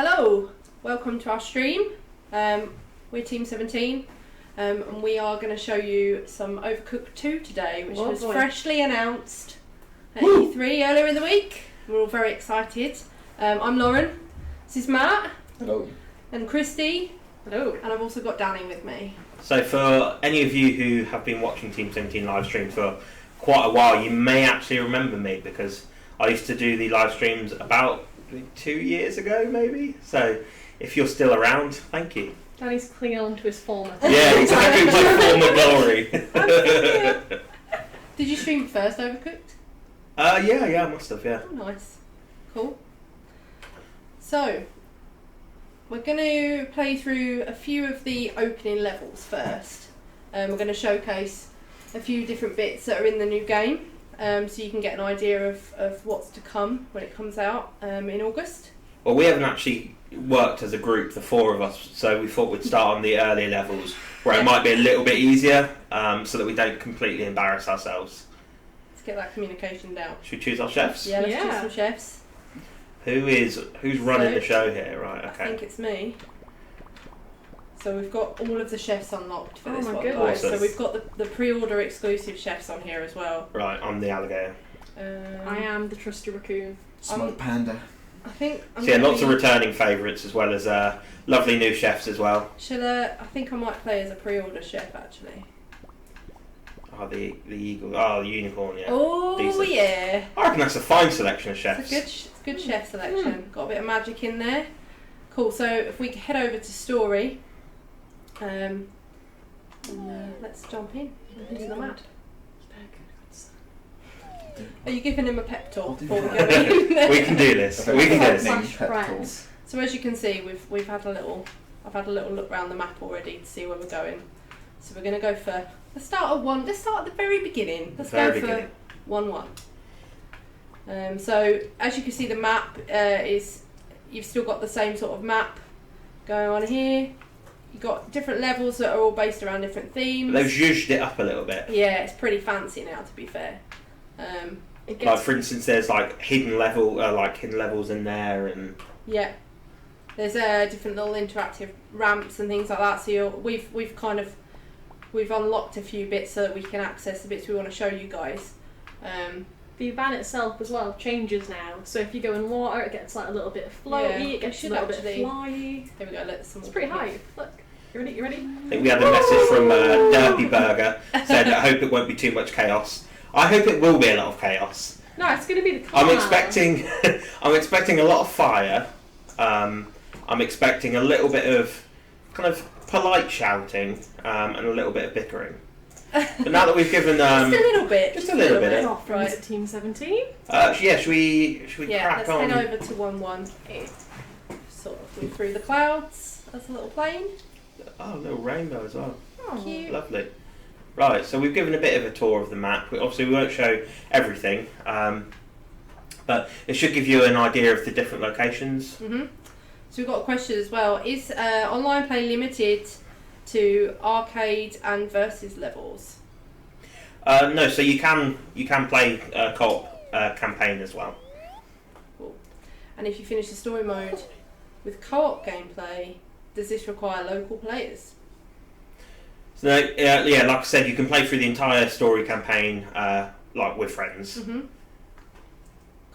Hello, welcome to our stream. We're Team 17 and we are going to show you some Overcooked 2 today, which was freshly announced at E3 earlier in the week. We're all very excited. I'm Lauren, this is Matt. Hello. And Christy. Hello. And I've also got Danny with me. So for any of you who have been watching Team 17 live stream for quite a while, you may actually remember me because I used to do the live streams about 2 years ago, maybe. So if you're still around, thank you. Danny's clinging on to his former. Yeah, exactly, my former glory. Did you stream first Overcooked? Yeah, I must have, yeah. Oh, nice. Cool. So, we're going to play through a few of the opening levels first. We're going to showcase a few different bits that are in the new game. So you can get an idea of what's to come when it comes out in August. Well, we haven't actually worked as a group, the four of us, so we thought we'd start on the earlier levels where it might be a little bit easier so that we don't completely embarrass ourselves. Let's get that communication down. Should we choose our chefs? Yeah, let's choose some chefs. Who's running the show here? Right, okay. I think it's me. So we've got all of the chefs unlocked for this one, goodness. guys. So we've got the pre-order exclusive chefs on here as well. Right, I'm the alligator. I am the trusty raccoon. Smoked panda. I think. Lots of returning favourites as well as lovely new chefs as well. I think I might play as a pre-order chef actually. Oh, the eagle. Oh, the unicorn. Yeah. Oh, decent. Yeah. I reckon that's a fine selection of chefs. It's a good chef selection. Got a bit of magic in there. Cool. So if we head over to story. Let's jump into the map. Are you giving him a pep talk before we go in? We can do this. We can do this. So as you can see, I've had a little look around the map already to see where we're going. So we're going to go for let's start at the very beginning. Let's go for 1-1. So as you can see, the map you've still got the same sort of map going on here. You've got different levels that are all based around different themes. They've zhuzhed it up a little bit. Yeah, it's pretty fancy now, to be fair. Like for instance, there's like hidden levels in there, and yeah, there's different little interactive ramps and things like that. So we've unlocked a few bits so that we can access the bits we want to show you guys. The van itself as well changes now. So if you go in water, it gets like a little bit floaty. It gets a little bit flyy. There we go. It's pretty high. Look. You ready? I think we had a message from Derpy Burger said, I hope it won't be too much chaos. I hope it will be a lot of chaos. No, it's going to be the car. I'm expecting a lot of fire. I'm expecting a little bit of kind of polite shouting and a little bit of bickering. But now that we've given just a little bit. Right. Team 17. Should we crack on? Let's head over to 1-1. Sort of flew through the clouds. That's a little plane. Oh, a little rainbow as well. Oh, cute. Lovely. Right, so we've given a bit of a tour of the map. Obviously, we won't show everything, but it should give you an idea of the different locations. So we've got a question as well. Is online play limited to arcade and versus levels? No, so you can play co-op campaign as well. Cool. And if you finish the story mode with co-op gameplay, does this require local players? So like I said, you can play through the entire story campaign like with friends.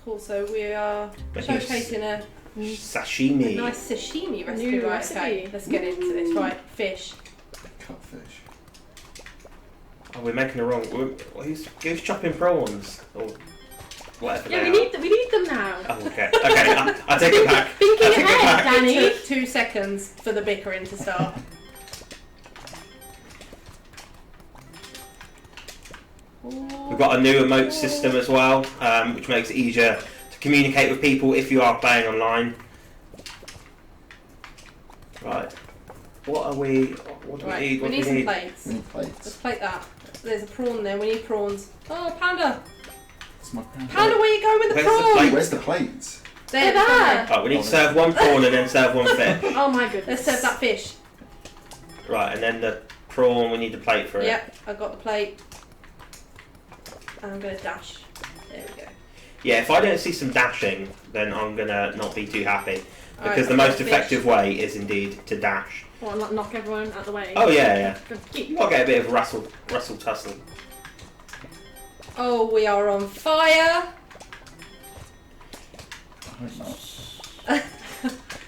Cool. So we are showcasing a sashimi. A nice sashimi recipe. Right. Okay. Let's get into this. Right. Fish. Cut fish. Oh, we're making the wrong. Who's chopping prawns or whatever? Yeah, we need them now. Oh, okay. I take it back. Thinking ahead, Danny. It took 2 seconds for the bickering to start. We've got a new emote system as well, which makes it easier to communicate with people if you are playing online. Right. What do we need? We need some plates. We need plates. Let's plate that. There's a prawn there. We need prawns. Oh, Panda! It's my panda. Panda, where are you going with the prawns? Where's the plates? They're there. Right, we need to serve one prawn and then serve one fish. Oh my goodness. Let's serve that fish. Right, and then the prawn, we need the plate for it. Yep, I've got the plate. And I'm going to dash. There we go. Yeah, if I don't see some dashing, then I'm going to not be too happy. Because the most effective way is indeed to dash. Or knock everyone out the way. Oh yeah. You gotta get a bit of rustle tussle. Oh, we are on fire. I hope not.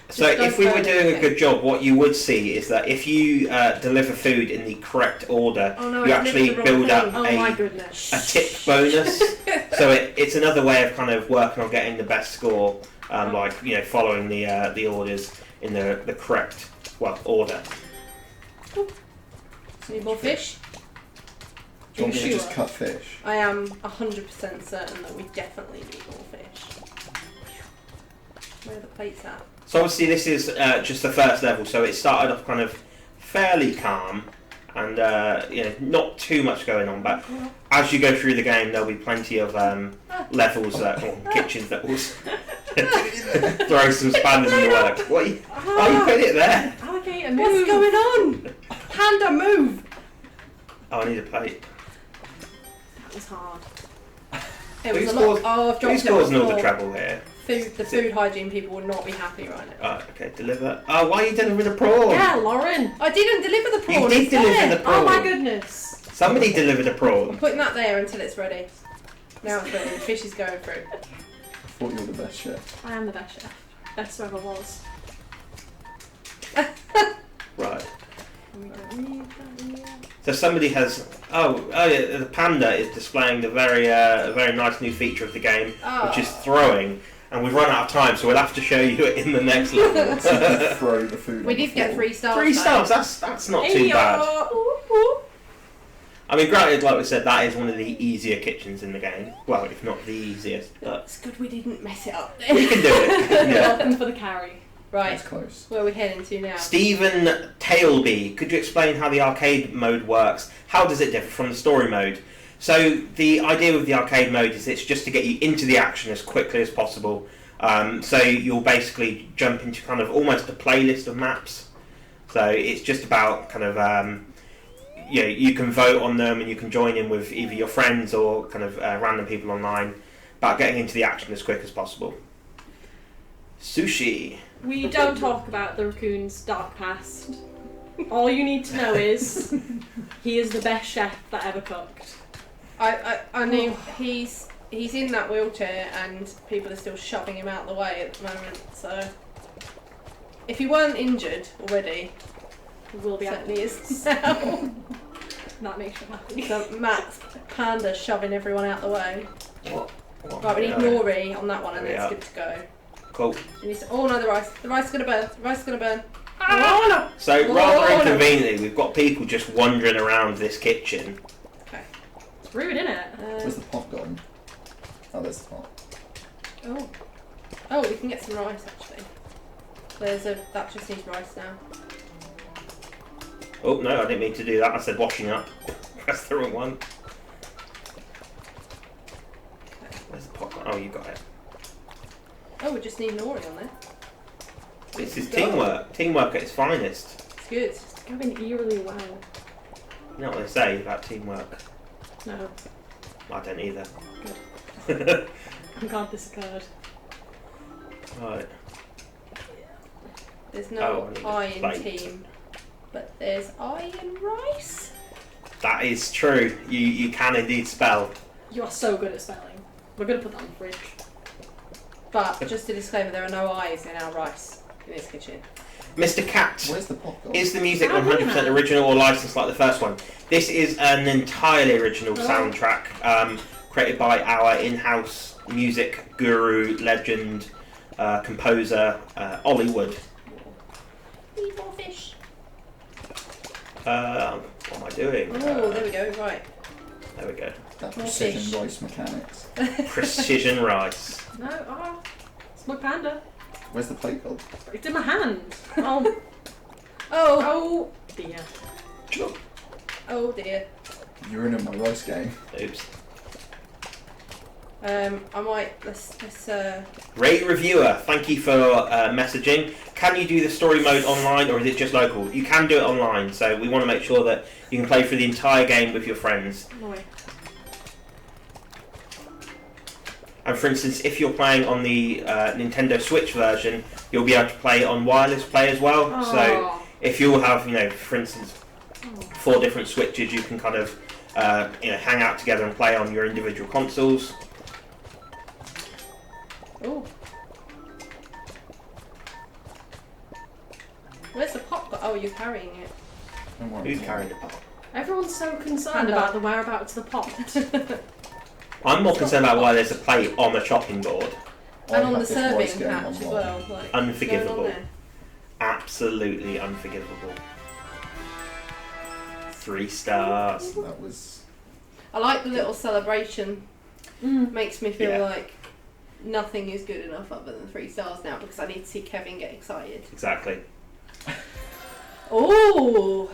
So if we were doing a good job, what you would see is that if you deliver food in the correct order, you actually build up a tip bonus. So it's another way of kind of working on getting the best score, like following the orders in the correct order. Need more fish? Do you want me to just cut fish? I am 100% certain that we definitely need more fish. Where are the plates at? So obviously this is just the first level, so it started off kind of fairly calm and not too much going on, but as you go through the game there'll be plenty of levels or kitchens that will throw some spanners in the works. What you put it there? Alligator, move! What's going on? Panda, move! Oh, I need a plate. That was hard. It was a lot. Oh, I've dropped Who's causing all the trouble here? The food hygiene people would not be happy right now. Oh, okay, deliver. Oh, why are you delivering the prawn? Yeah, Lauren. I didn't deliver the prawn. You did deliver the prawn. Oh my goodness. Somebody delivered a I'm prawn. putting that there until it's ready. Now it's ready. The fish is going through. I thought you were the best chef. I am the best chef. Best there ever was. Right. So somebody has. Oh yeah, the panda is displaying the very nice new feature of the game, which is throwing. And we've run out of time, so we'll have to show you it in the next level. Throw the food. We did get 3 stars. 3 stars. That's not too bad. I mean, granted, like we said, that is one of the easier kitchens in the game. Well, if not the easiest, but It's good we didn't mess it up we then. can do it. Yeah. Welcome for the carry. Right, That's close. where are we heading to now? Stephen Tailby, could you explain how the arcade mode works? How does it differ from the story mode? So the idea with the arcade mode is it's just to get you into the action as quickly as possible. So you'll basically jump into kind of almost a playlist of maps. So it's just about kind of you can vote on them and you can join in with either your friends or kind of random people online about getting into the action as quick as possible. Sushi. We don't talk about the raccoon's dark past. All you need to know is he is the best chef that ever cooked. I knew he's in that wheelchair and people are still shoving him out the way at the moment, so if he weren't injured already, He will be happy. certainly is now. That makes you happy. So Matt's panda shoving everyone out the way. What? Right, we need Nori on that one and Yeah. it's good to go. Cool. Oh no, the rice is gonna burn. The rice is gonna burn. Oh no! So rather inconveniently, we've got people just wandering around this kitchen. Okay. It's rude, isn't it? Where's the pot gone? Oh, there's the pot. Oh, we can get some rice actually. That just needs rice now. Oh no, I didn't mean to do that. I said washing up. Press the wrong one. Where's the pot? Oh, you got it. Oh, we just need Nori on there. This is teamwork. Teamwork at its finest. It's good. It's going eerily well. You know what they say about teamwork? No. I don't either. I'm glad this occurred. Right. There's no I iron plate. team, but there's iron rice. That is true. You can indeed spell. You are so good at spelling. We're going to put that on the fridge. But just a disclaimer, there are no eyes in our rice in this kitchen. Mr. Cat, Where's the pot gone? is the music How 100% weird. original or licensed like the first one? This is an entirely original soundtrack created by our in-house music guru, legend, composer, Ollie Wood. Need more fish. What am I doing? Oh, there we go. Right. There we go. That More precision fish. rice mechanics. Precision rice. No, it's my panda. Where's the plate gone? It's in my hand. Oh, Oh. dear. Oh dear. You're in my rice game. Oops. I might let's Ray Reviewer, thank you for messaging. Can you do the story mode online or is it just local? You can do it online, so we want to make sure that you can play through the entire game with your friends. No way. And for instance, if you're playing on the Nintendo Switch version, you'll be able to play on wireless play as well. Aww. So if you'll have, for instance, 4 different Switches, you can kind of hang out together and play on your individual consoles. Oh. Where's the pop? Oh, you're carrying it. Who's carrying the pop? Everyone's so concerned about the whereabouts of the pot. I'm more concerned about why there's a plate on the chopping board. And on the serving patch as well. Like, Unforgivable. Absolutely unforgivable. 3 stars. That was. I like the little celebration. Makes me feel Yeah. like nothing is good enough other than 3 stars now because I need to see Kevin get excited. Exactly. Oh,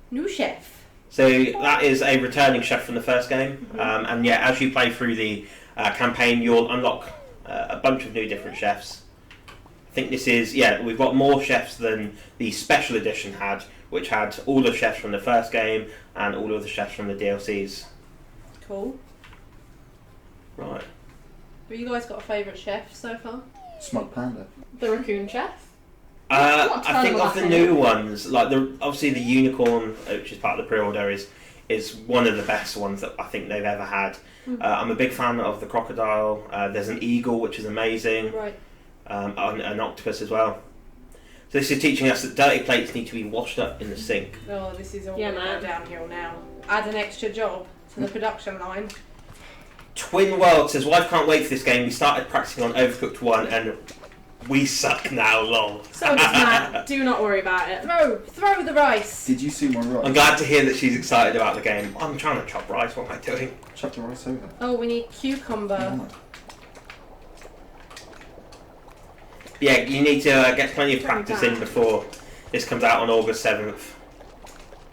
new chef. So that is a returning chef from the first game, and yeah, as you play through the campaign, you'll unlock a bunch of new different chefs. I think this is, we've got more chefs than the special edition had, which had all the chefs from the first game and all of the chefs from the DLCs. Cool. Right. Have you guys got a favourite chef so far? Smug Panda. The raccoon chef. I think of the new ones, like obviously the unicorn, which is part of the pre-order, is one of the best ones that I think they've ever had. I'm a big fan of the crocodile. There's an eagle, which is amazing. Right. An octopus as well. So this is teaching us that dirty plates need to be washed up in the sink. Oh, this is all Yeah, going man. downhill now. Add an extra job to the production line. Twin World says, "Wife can't wait for this game. We started practicing on Overcooked 1 and we suck now, lol." So does Matt. Do not worry about it. Throw the rice. Did you see my rice? I'm glad to hear that she's excited about the game. I'm trying to chop rice. What am I doing? Chuck the rice over. Oh, we need cucumber. Yeah, you need to get plenty of practice in before this comes out on August 7th.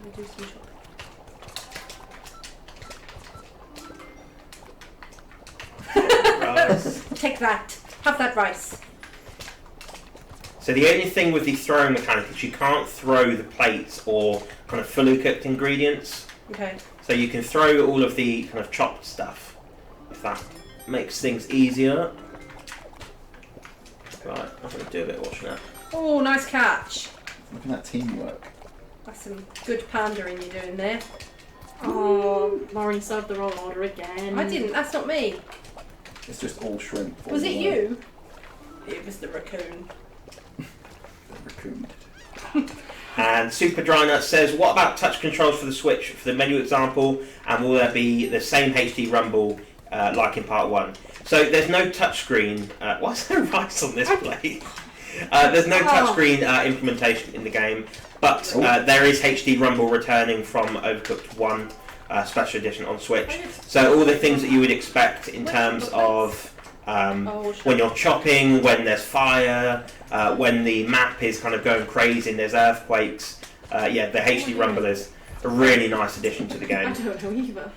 We'll do some chocolate. Rice. Take that. Have that rice. So the only thing with the throwing mechanic is you can't throw the plates or kind of fully cooked ingredients. Okay. So you can throw all of the kind of chopped stuff, if that makes things easier. Right, I'm going to do a bit of washing up. Oh, nice catch. Look at that teamwork. That's some good pandering you're doing there. Oh, Lauren served the wrong order again. I didn't. That's not me. It's just all shrimp. Was it you? It was the raccoon. The raccoon. And Super Dry Nut says, what about touch controls for the Switch for the menu example, and will there be the same HD rumble like in part 1? So there's no touchscreen. Why is there rice on this plate? There's no touchscreen implementation in the game, but there is HD rumble returning from Overcooked 1 Special Edition on Switch. So all the things that you would expect in terms of when you're chopping, when there's fire, when the map is kind of going crazy and there's earthquakes. The HD rumble is a really nice addition to the I game. don't know either.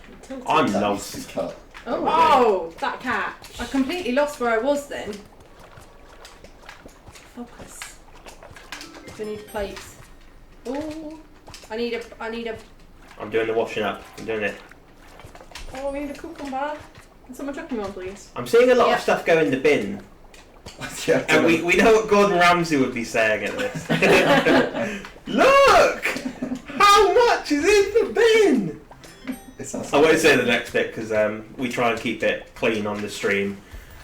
I'm That lost. is cut. Oh, that catch. I completely lost where I was then. Focus. We need plates. Oh, I need a. I'm doing the washing up. I'm doing it. Oh, we need a cucumber. Can someone chuck me one, please? I'm seeing a lot of stuff go in the bin. Yeah, And we know what Gordon Ramsay would be saying at this. Look! How much is in the bin? I won't say the next bit because we try and keep it clean on the stream.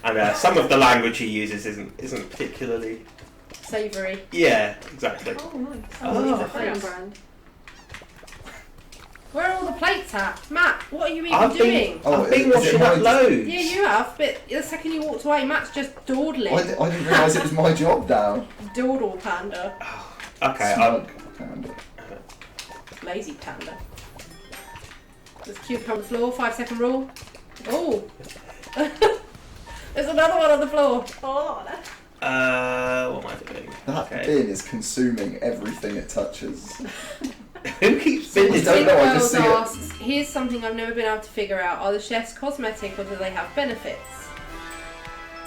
And some of the language he uses isn't particularly... savoury. Yeah, exactly. Oh, nice. Oh, the thanks. brand. Where are all the plates at? Matt, what are you even I've doing? I've been is it washing up mine? loads. Yeah, you have, but the second you walked away, Matt's just dawdling. I didn't realise it was my job now. Dawdle panda. Okay, Smug Panda. Lazy panda. There's cucumber on the floor, 5-second rule. Oh! There's another one on the floor. Oh, what am I doing? That bin is consuming everything it touches. Who keeps I binning? don't know, I just see it. asks, here's something I've never been able to figure out. Are the chefs cosmetic or do they have benefits?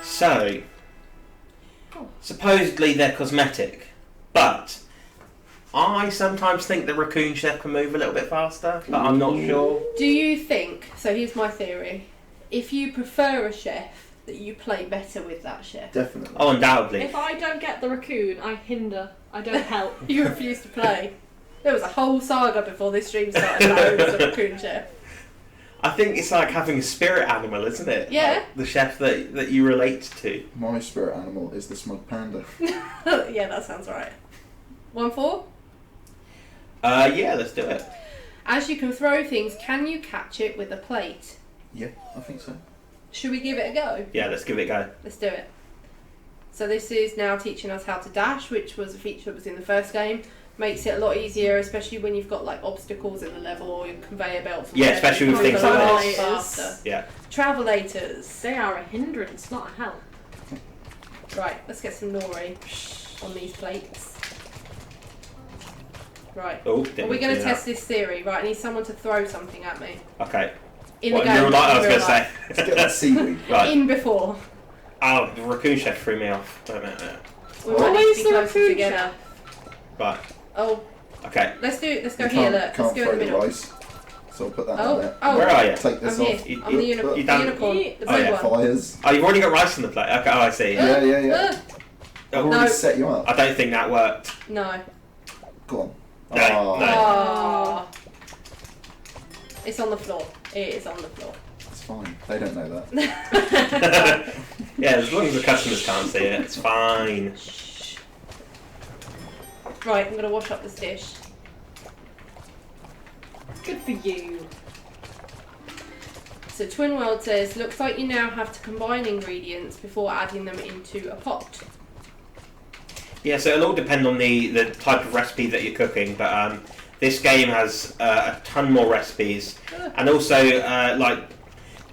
So, supposedly they're cosmetic, but I sometimes think the raccoon chef can move a little bit faster, but I'm not sure. Do you think, so here's my theory, if you prefer a chef that you play better with that chef. Definitely. Oh, undoubtedly. If I don't get the raccoon, I hinder. I don't help. You refuse to play. There was a whole saga before this stream started about who was the raccoon chef. I think it's like having a spirit animal, isn't it? Yeah. Like the chef that you relate to. My spirit animal is the smug panda. Yeah, that sounds right. 1-4? Yeah, let's do it. As you can throw things, can you catch it with a plate? Yeah, I think so. Should we give it a go? Yeah, let's give it a go. Let's do it. So this is now teaching us how to dash, which was a feature that was in the first game. Makes it a lot easier, especially when you've got like obstacles in the level or conveyor belts. Yeah, especially with things like this. Faster. Yeah. Travelators. They are a hindrance, not a help. Right, let's get some nori on these plates. Right. Oh, Are we going to test this theory? Right, I need someone to throw something at me. Okay. In What, the game. in real life, I was going to say. Let's get that seaweed. Right. In before. Oh, the raccoon chef threw me off. Wait a minute. We might need to be the closer raccoon together. chef? Right. Oh, Okay. let's do it. Let's go You here. can't, Look, let's can't go in throw the the middle. rice. So I'll put that Oh, on there. oh. Where are you? Take this I'm off. here. You- I'm the you- unicorn. you The done- unicorn. Yeah. The Oh, blue yeah. one. Fires. Oh, you've already got rice on the plate. Okay, oh, I see. Yeah, yeah, yeah. I've Oh, already No. set you up. I don't think that worked. No. Go on. No, Oh, no. Oh. It's on the floor. It is on the floor. It's fine. They don't know that. Yeah, as long as the customers can't see it, it's fine. Shh. Right, I'm going to wash up this dish. Good for you. So Twin World says, looks like you now have to combine ingredients before adding them into a pot. Yeah, so it'll all depend on the type of recipe that you're cooking, but this game has a ton more recipes, and also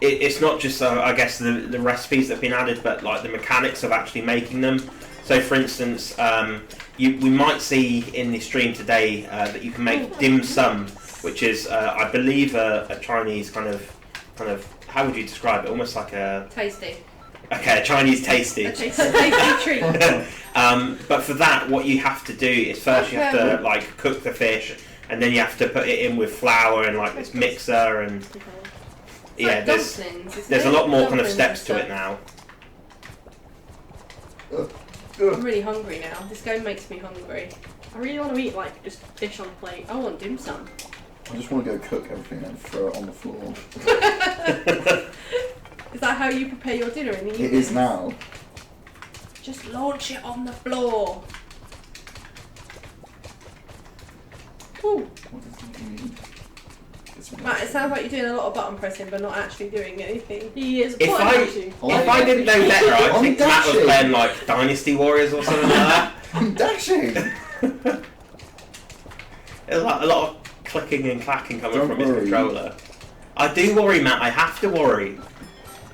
it's not just I guess the recipes that have been added, but like the mechanics of actually making them. So, for instance, we might see in the stream today that you can make dim sum, which is I believe a Chinese kind of how would you describe it? Almost like a Tasty. okay, a Chinese tasty. A tasty treat. But for that, what you have to do is first you have to like cook the fish, and then you have to put it in with flour and like this mixer, and yeah, like there's dumplings, isn't there's a it? lot more kind of Dumplings steps and to it now. I'm really hungry now. This game makes me hungry. I really want to eat like just fish on a plate. I want dim sum. I just want to go cook everything and throw it on the floor. Is that how you prepare your dinner in the evening? It is now. Just launch it on the floor. Ooh. What does that mean? Matt, it sounds like you're doing a lot of button pressing but not actually doing anything. He is. If I didn't know better, I'd I'm think Matt was dashing. playing like Dynasty Warriors or something like that. I'm dashing! There's like a lot of clicking and clacking coming Don't from his worry. controller. I do worry, Matt. I have to worry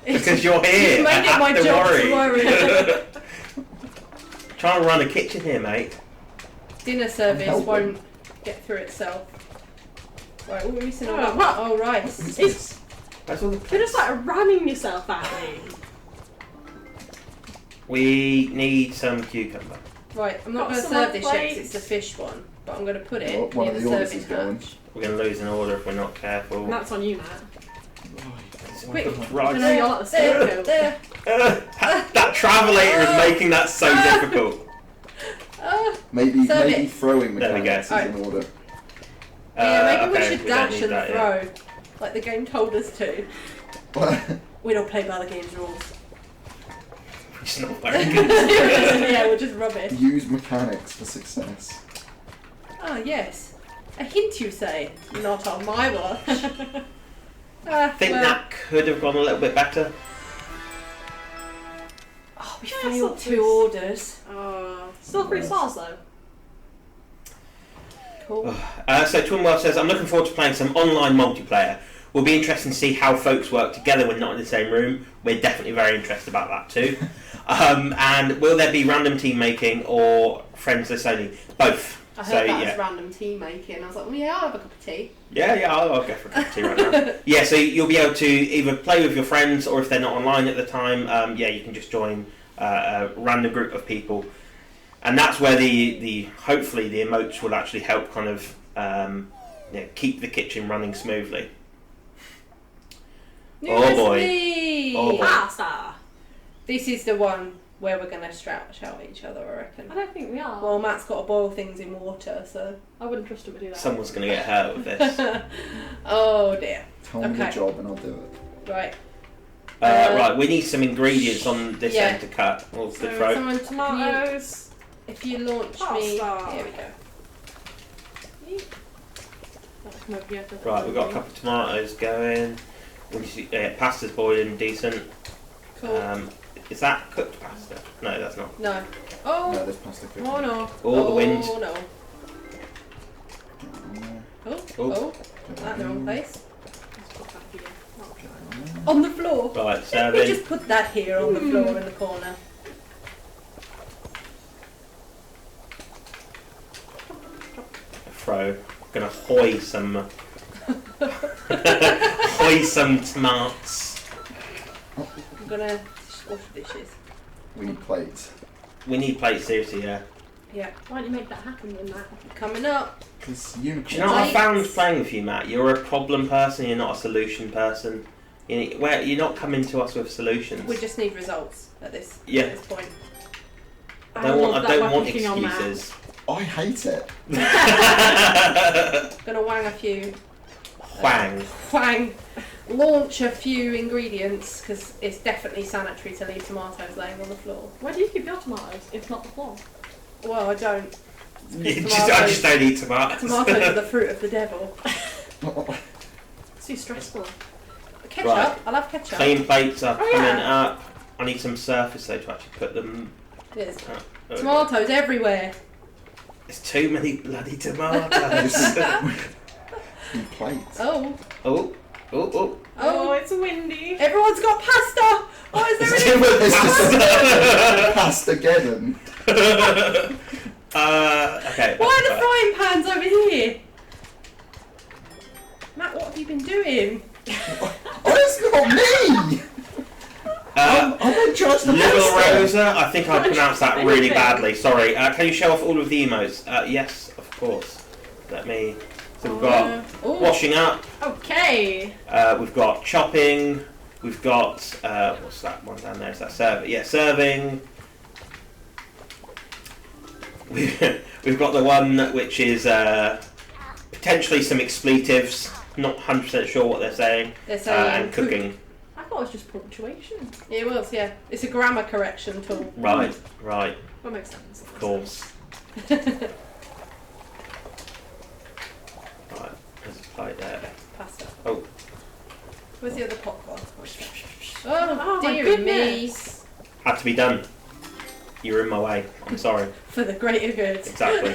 because you're here. You've made I it my have to job worry. to worry. Trying to run a kitchen here, mate. Dinner service helping. won't get through itself. Right, what are we missing all Oh, that? what? Oh, rice. It's, That's all the you're just like ramming yourself at me. We need some cucumber. Right, I'm not Got going to some serve on this yet 'cause plates. it's the fish one, but I'm going to put it Well, one near of the the orders serving is going. hatch. We're going to lose an order if we're not careful. And that's on you, Matt. Quick. Right. I know you're like the scapegoat. There. That travelator is making that so difficult. Maybe Serve maybe it. throwing There we mechanics go. is in order. Yeah, maybe we okay, should don't dash need and that, throw, yeah. like the game told us to. We don't play by the game's rules. It's not very good. Yeah, we're just rubbish. Use mechanics for success. Ah, yes. A hint, you say? Not on my watch. I think that could have gone a little bit better. Oh, we Yeah, failed it's 2 not- orders. Still 3 stars though. Cool. So Twin World says, I'm looking forward to playing some online multiplayer. Will be interesting to see how folks work together when not in the same room. We're definitely very interested about that too. And will there be random team making or friends list only? Both. I So heard that yeah, as random tea making. I was like, well, yeah, I'll have a cup of tea. yeah, I'll go for a cup of tea right now. Yeah, so you'll be able to either play with your friends, or if they're not online at the time, yeah, you can just join a random group of people, and that's where the hopefully the emotes will actually help kind of keep the kitchen running smoothly. New Oh, boy. recipe! Oh, boy. Pasta. This is the one where we're going to shout at each other, I reckon. I don't think we are. Well, Matt's got to boil things in water, so... I wouldn't trust him to do that. Someone's going to get hurt with this. Oh dear. Tell me the job and I'll do it. Right. Right, we need some ingredients on this yeah. end to cut. Or So the throat. Someone, tomatoes. if you launch me... Here we go. Right, we've got a couple of tomatoes going. Pasta's boiling decent. Cool. Is that cooked pasta? No, that's not. No. Oh! No, there's pasta cooking. Oh no. Oh, the wind. Oh no. Oh. That in the wrong place. On the floor. Right, We serving. just put that here on the floor in the corner. Throw. Gonna hoy some. Hoy some tomatoes. I'm gonna wash the dishes. We need plates. We need plates, seriously, yeah. Yeah. Why don't you make that happen then, Matt? Coming up. Because Do you know what I found playing with you, Matt? You're a problem person, you're not a solution person. You're not coming to us with solutions. We just need results at this point. I don't want excuses. I hate it. Gonna wang a few. Whang. Launch a few ingredients because it's definitely sanitary to leave tomatoes laying on the floor. Where do you keep your tomatoes if not the floor? Well, I don't. I just don't eat tomatoes. Tomatoes are the fruit of the devil. It's too stressful. Ketchup. Right. I love ketchup. Clean plates are Oh, coming yeah. up. I need some surface though to actually put them. There's up. tomatoes everywhere. There's too many bloody tomatoes. Need plates. Oh. Oh, it's windy. Everyone's got pasta. Why is there any It's just pasta-geddon. Okay. Why are the frying pans over here? Matt, what have you been doing? Oh, it's not me! I'm in charge of the Little pasta. Rosa, I think I pronounced that really badly. Sorry. Can you show off all of the emotes? Yes, of course. Let me. So we've got washing up. Okay. We've got chopping. We've got what's that one down there? Is that serving? Yeah, serving. We've got the one which is potentially some expletives. Not 100% sure what they're saying. They're saying and cooking. I thought it was just punctuation. It was, yeah. It's a grammar correction tool. Right. That makes sense. Of course. Right. There's a plate there. Pasta. Oh. Where's the other popcorn? Oh, my dearie me. goodness. Had to be done. You're in my way. I'm sorry. For the greater good. Exactly.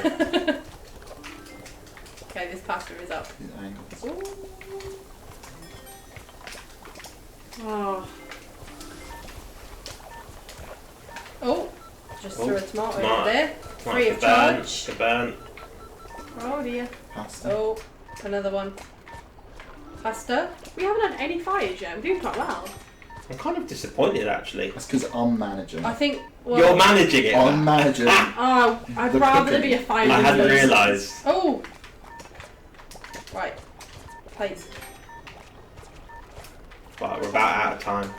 Okay, this pasta is up. Oh. Oh, just threw a tomato tomato. in there. Free of burn. charge. The burn. Oh dear. Pasta. Oh, another one. Pasta. We haven't had any fires yet. We're doing quite well. I'm kind of disappointed actually. That's because I'm managing. I think. Well, You're managing it. I'm managing. Oh, I'd The rather there cooking. be a fire. I than hadn't this. realised. Oh. Right. Plates. Right, we're about out of time.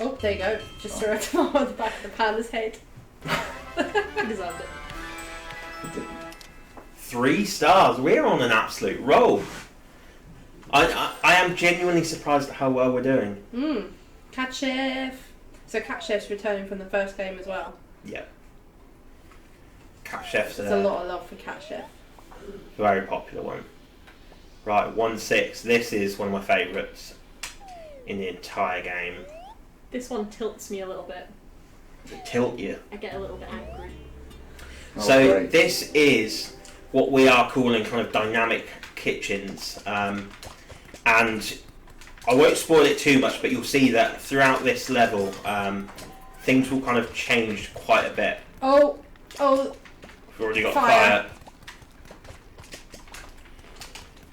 Oh, there you go. Just threw a tomato on the back of the panda's head. I deserved it. 3 stars. We're on an absolute roll. I am genuinely surprised at how well we're doing. Cat Chef. So Cat Chef's returning from the first game as well. Yeah. Cat Chef's There's a lot of love for Cat Chef. very popular one. Right, 1-6. This is one of my favourites in the entire game. This one tilts me a little bit. Does it tilt you? I get a little bit angry. Oh, So great. this is what we are calling kind of dynamic kitchens, and I won't spoil it too much, but you'll see that throughout this level, things will kind of change quite a bit. Oh, We've already got Fire. fire.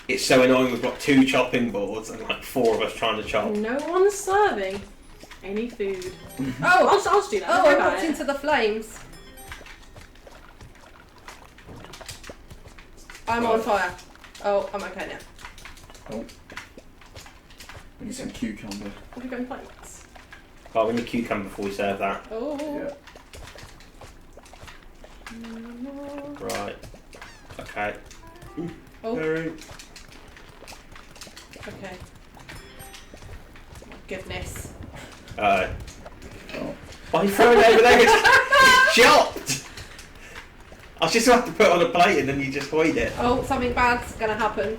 It's so annoying. We've got 2 chopping boards and like 4 of us trying to chop. No one's serving any food. oh, I'll just do that. oh! Don't worry I about walked it. into the flames. I'm on fire. Oh, I'm okay now. We need some cucumber. Have you got any plates? Oh, we need cucumber before we serve that. Oh. Yeah. Right. Okay. Oh. Very- Okay. Oh, goodness. Oh. Oh. Why are you throwing it over there? It's chopped! I was just about to put it on a plate and then you just hoid it. Oh, something bad's gonna happen.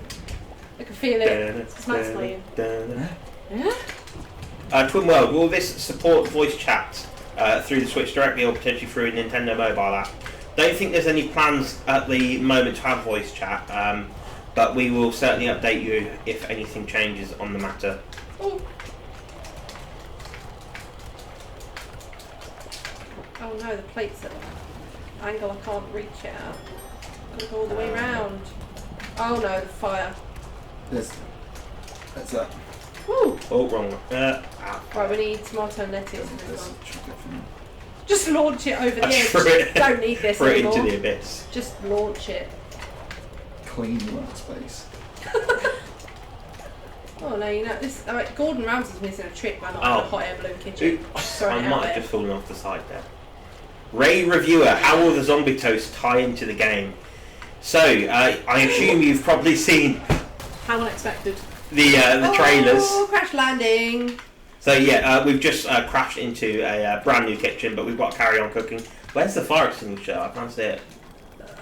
I can feel it. It's Matt's playing. Yeah? Twin World, will this support voice chat through the Switch directly or potentially through a Nintendo mobile app? Don't think there's any plans at the moment to have voice chat, but we will certainly update you if anything changes on the matter. Oh. Oh no, the plate's at an angle I can't reach it at. Gotta go all the way round. Oh no, the fire. That's that. Woo! Oh, wrong one. Right, we need tomato and lettuce in this Let's one. chuck it from Just launch it over the I edge. threw it- Don't need this throw it anymore. into the abyss. Just launch it. clean workspace. Oh no, you know this. Like, Gordon Ramsay's missing a trick by not having a hot air balloon kitchen. Oops, Throwing I it might out have there. just fallen off the side there. Ray Reviewer, how will the zombie toast tie into the game? So, I assume you've probably seen How unexpected. the trailers. Oh, crash landing. So yeah, we've just crashed into a brand new kitchen, but we've got to carry on cooking. Where's the fire extinguisher? I can't see it.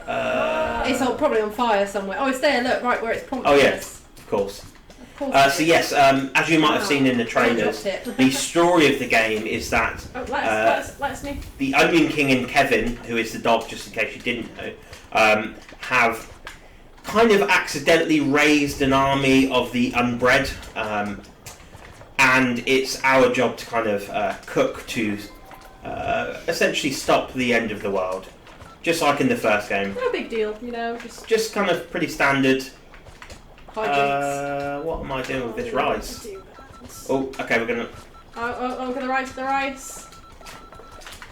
It's probably on fire somewhere. Oh, it's there. Look, right where it's prompting Oh yeah, us. of course. Of course. So yes, as you might have seen in the Someone trailers, dropped it. the story of the game is that Oh, let's me. the Onion King and Kevin, who is the dog, just in case you didn't know, have kind of accidentally raised an army of the unbred, and it's our job to kind of cook to essentially stop the end of the world, just like in the first game. No big deal, you know. Just kind of pretty standard. Hijinks. What am I doing with this rice? Oh, okay, we're gonna. Oh, gonna rice the rice.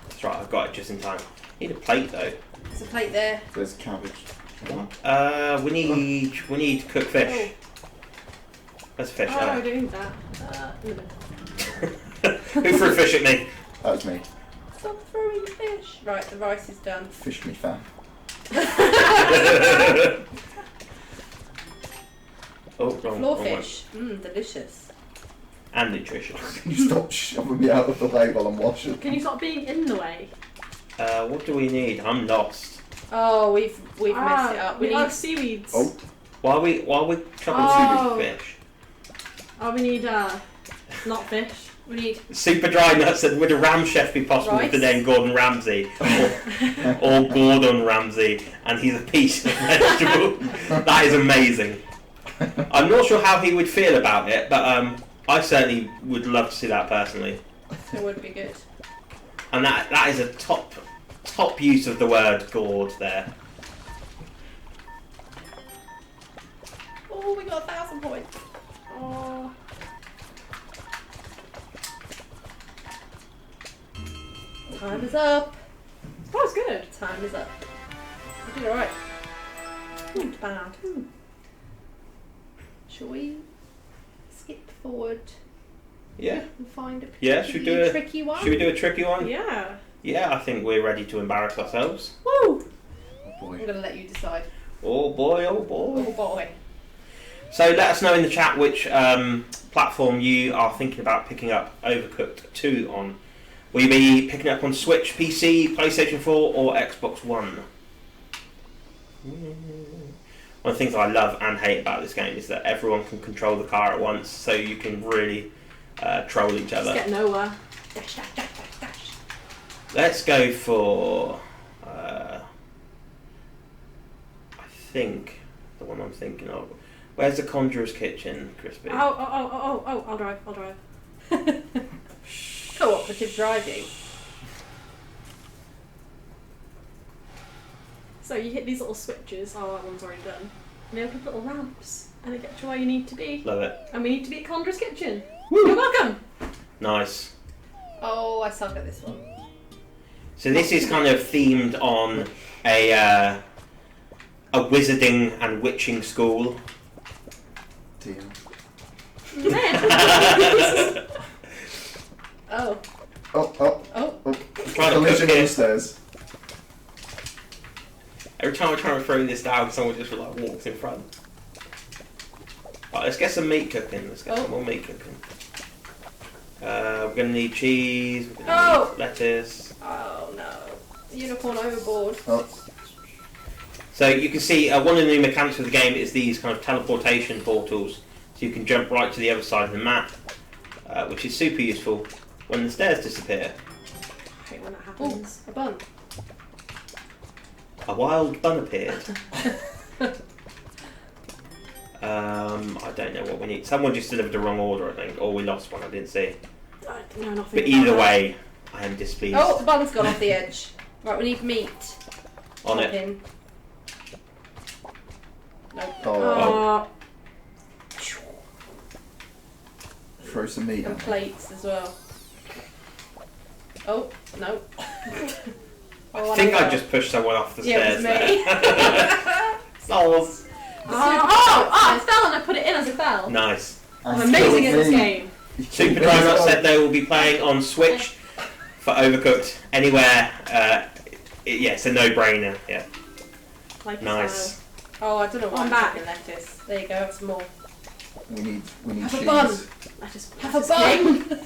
That's right, I've got it just in time. Need a plate though. There's a plate there. There's cabbage. We need cooked fish. There's fish Oh, I there. don't need that. In a minute. Who threw fish at me? That was me. Stop throwing fish. Right, the rice is done. Fish me fan. Oh, wrong Floor one. fish. Delicious. And nutritious. Can you stop shoving me out of the way while I'm washing? Can you stop being in the way? What do we need? I'm lost. Oh, we've messed it up. We We need need seaweeds. Oh, While we chopping Oh. seaweed fish. Oh, we need not fish. we need Super dry nuts. And would a ram chef be possible with the Rice. name Gordon Ramsay or Gordon Ramsay? And he's a piece of vegetable. That is amazing. I'm not sure how he would feel about it, but I certainly would love to see that personally. it would be good. And that is a top use of the word gourd there. Oh, we got 1,000 points. Oh. Time is up. That was good. Time is up. You did alright. Not bad. Shall we skip forward Yeah. and find a Yeah, should we do a- tricky one? Should we do a tricky one? Yeah. Yeah, I think we're ready to embarrass ourselves. Woo! oh I'm boy. going to let you decide. Oh boy, oh boy. Oh boy. So let us know in the chat which platform you are thinking about picking up Overcooked 2 on. Will you be picking it up on Switch, PC, PlayStation 4 or Xbox One? One of the things I love and hate about this game is that everyone can control the car at once, so you can really troll each Just other. get nowhere. Dash, dash, dash, dash, dash. Let's go for... I think the one I'm thinking of. Where's the Conjurer's Kitchen, Crispy? Oh, I'll drive. Cooperative driving. So you hit these little switches. Oh, that one's already done. And they open up little ramps, and it gets you where you need to be. Love it. And we need to be at Conjurer's Kitchen. Woo! You're welcome. Nice. Oh, I suck at this one. So this is kind of themed on a wizarding and witching school. Dear. Man. Oh. Oh. Trying to Collision cook on the here. stairs. Every time I try and throw this down, someone just walks in front. Right, let's get some meat cooking. Let's get some more meat cooking. We're going to need cheese. We're going to need lettuce. Oh no. Unicorn overboard. So you can see one of the new mechanics of the game is these kind of teleportation portals. So you can jump right to the other side of the map, which is super useful when the stairs disappear. I hate when that happens. A bun. A wild bun appeared. I don't know what we need. Someone just delivered the wrong order, I think, or we lost one. I didn't see. No, nothing. But either way, I am displeased. Oh, the bun's gone off the edge. Right, we need meat. On it. In. Nope. Throw some meat. And plates as well. Oh, no. I think I just pushed someone off the stairs it was me. there. Souls. I fell and I put it in as it fell. Nice. I'm amazing at this game. Super Donut said they will be playing on Switch for Overcooked anywhere. Yeah, it's a no-brainer. Yeah. Like Nice. Oh, I don't know why I'm I'm back. back. Lettuce. There you go, have some more. We need Have cheese. a bun. Have a bun.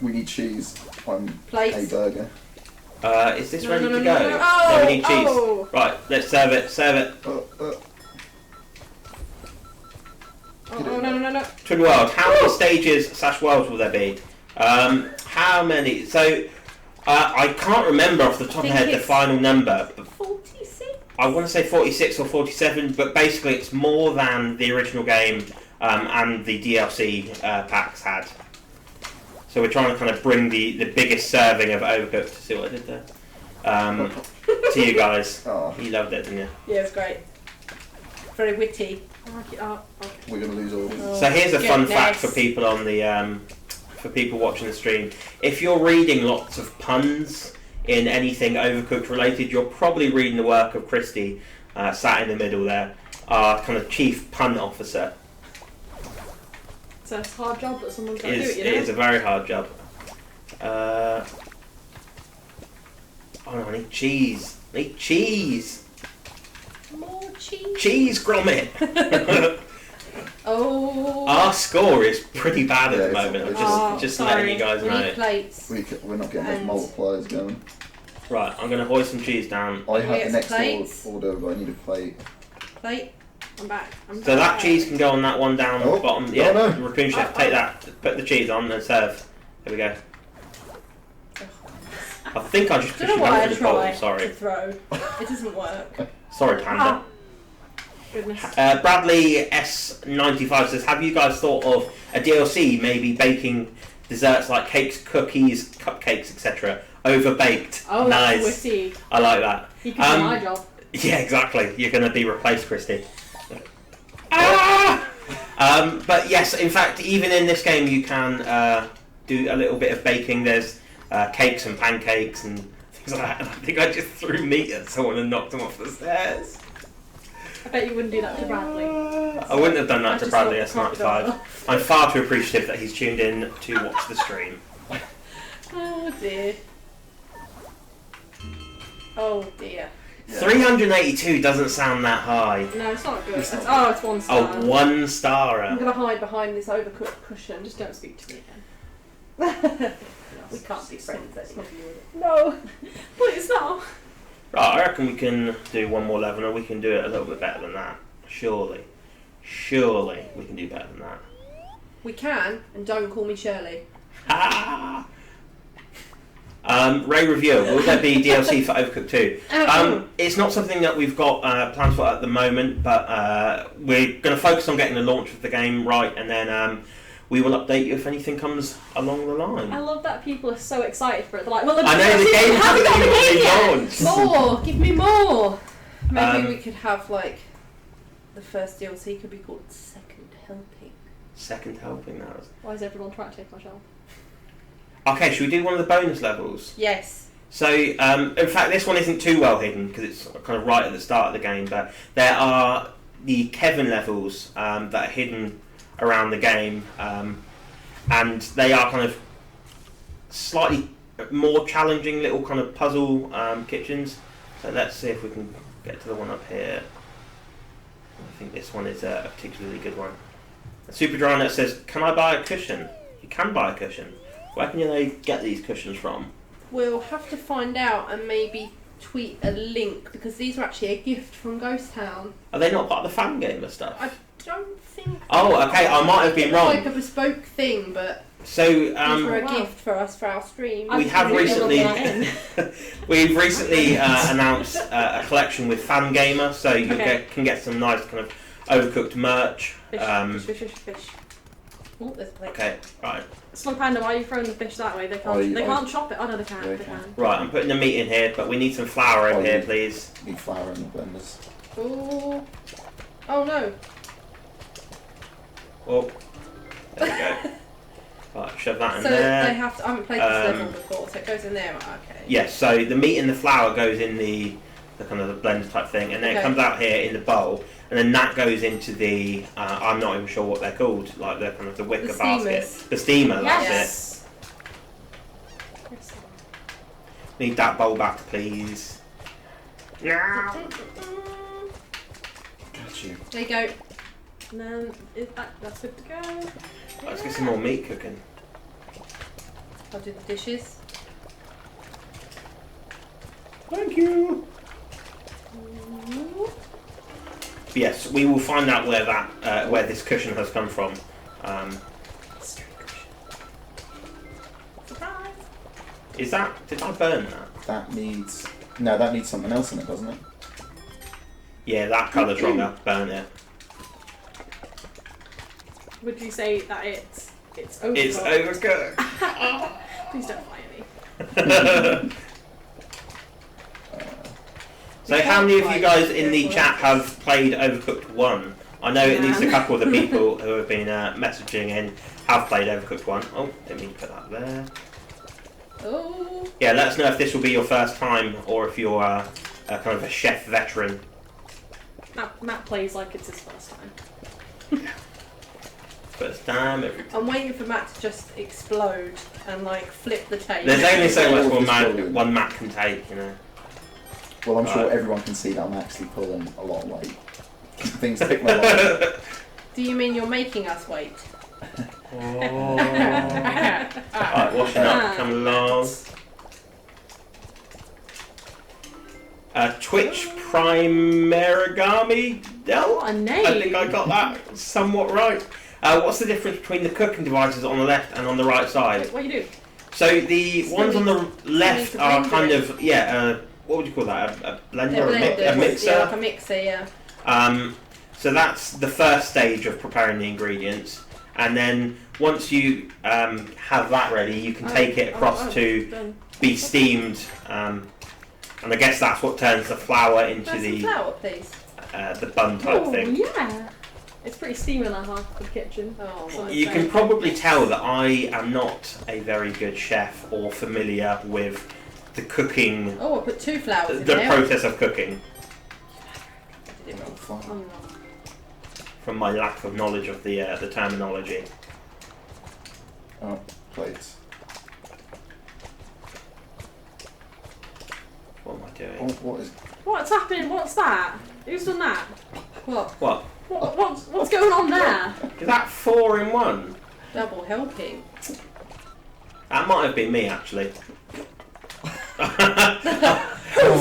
We need cheese on Plates. a burger. Is this ready to go? No. No, we need cheese. Oh. Right, let's serve it. Serve it. No. Twin World. How many stages / worlds will there be? How many? So, I can't remember off the top of my head the final number. 46? I want to say 46 or 47, but basically it's more than the original game and the DLC packs had. So we're trying to kind of bring the biggest serving of Overcooked. See what I did there? To you guys. Oh. You loved it, didn't you? Yeah, it's great. Very witty. Okay. We're going to lose all these. So here's a fun Goodness. fact for people on the for people watching the stream. If you're reading lots of puns in anything Overcooked related, you're probably reading the work of Christy, sat in the middle there, our kind of chief pun officer. So it's a hard job, but someone's got to do It it, you know? is a very hard job. Oh no, I need cheese. I need cheese. More cheese. Cheese grommet. Oh. Our score is pretty bad at the Yeah, moment. it's- I'm just sorry. letting you guys We need know. plates. We're not getting And- those multipliers going. Right, I'm going to hoist some cheese down. I Can we have the get next some plates? order, but I need a plate. Plate. I'm back. So that cheese can go on that one down Oh, the bottom. Yeah, no. Raccoon Chef, take that. Put the cheese on and serve. There we go. I think I just I pushed don't know you why back I to the bowl. try Sorry. to throw. It doesn't work. Sorry, Panda. Goodness. Bradley S95 says, have you guys thought of a DLC, maybe baking desserts like cakes, cookies, cupcakes, etc. over baked? Oh, nice. that's witty. I like that. You can do my job. Yeah, exactly. You're going to be replaced, Christy. Ah! But yes, in fact, even in this game, you can do a little bit of baking. There's cakes and pancakes and things like that. And I think I just threw meat at someone and knocked them off the stairs. I bet you wouldn't do that to Bradley. I wouldn't have done that to just Bradley thought the S95. I'm far too appreciative that he's tuned in to watch the stream. Oh dear. Oh dear. 382 doesn't sound that high. No, it's not good. It's not Oh, it's 1 star. Oh, one I'm starer. gonna hide behind this overcooked cushion. Just don't speak to me again. We can't be friends anymore. No, but it's not. Right, I reckon we can do one more level and we can do it a little bit better than that. Surely. Surely we can do better than that. We can, and don't call me Shirley. Ah! Ray Reviewer, will there be DLC for Overcooked 2? It's not something that we've got plans for at the moment, but we're going to focus on getting the launch of the game right, and then we will update you if anything comes along the line. I love that people are so excited for it. They're like, well, I know, the game hasn't even been launched. More! Give me more! Maybe Um, we could have, like, the first DLC could be called Second Helping. Second helping, that was... Why is everyone trying to take my shelf? Okay, should we do one of the bonus levels? Yes. So, in fact, this one isn't too well hidden because it's kind of right at the start of the game, but there are the Kevin levels that are hidden around the game, and they are kind of slightly more challenging little kind of puzzle kitchens. So let's see if we can get to the one up here. I think this one is a particularly good one. A Super Drone says, "Can I buy a cushion?" You can buy a cushion. Where can they get these cushions from? We'll have to find out and maybe tweet a link, because these are actually a gift from Ghost Town. Are they not part of the fan gamer stuff? I don't think. Oh, okay. I might have been wrong. It's like a bespoke thing, but So these were a gift for us for our stream. we have recently we've recently announced a collection with fan gamer, so you can get some nice kind of Overcooked merch. Fish. Oh, there's a plate. Okay, right. Small Panda, why are you throwing the fish that way? They can't chop it. Oh no, they can. Yeah, They can. Right, I'm putting the meat in here, but we need some flour over here, please. Need flour in the blenders. Oh. Oh no. Oh, there we go. Right, shove that in So there. they have to. I haven't played this level before, so it goes in there. Okay. Yes, so the meat and the flour goes in the kind of the blend type thing, and then it comes out here in the bowl, and then that goes into the I'm not even sure what they're called, like the kind of the wicker basket, the steamer. Yes. That's it. Need that bowl back, please. Got you. There you go. And then that's good to go. Let's get some more meat cooking. I'll do the dishes. Thank you. Yes, we will find out where that where this cushion has come from. Surprise! Is that? Did I burn that? That needs something else in it, doesn't it? Yeah, that colour's wrong. I burned it. Would you say that it's overcooked? It's overcooked. Please don't fire me. So how many of you guys in the chat have played Overcooked 1? I know at least a couple of the people who have been messaging in have played Overcooked 1. Oh, didn't mean to put that there. Oh. Yeah, let us know if this will be your first time or if you're kind of a chef veteran. Matt plays like it's his first time. First time, every time. I'm waiting for Matt to just explode and like flip the table. There's only so much one Matt can take, you know. Well, I'm sure everyone can see that I'm actually pulling a lot of weight. Things take my life. Do you mean you're making us wait? Alright, washing up, come along. Twitch Primerigami Del? What a name! I think I got that somewhat right. What's the difference between the cooking devices on the left and on the right side? What do you do? So the ones on the left are kind of, what would you call that? A blender? A mixer? Yeah, like a mixer, yeah. So that's the first stage of preparing the ingredients. And then once you have that ready, you can take it across to be steamed. And I guess that's what turns the flour into the flour, please. The bun type thing. Yeah. It's pretty steamy in that half of the kitchen. Oh, You can probably tell that I am not a very good chef or familiar with the cooking. Oh, I put 2 flours in the there. process of cooking. I did it wrong. From my lack of knowledge of the terminology. Oh, plates. What am I doing? What is? What's happening? What's that? Who's done that? What? What's going on there? Is that 4 in 1? Double helping. That might have been me actually. Who's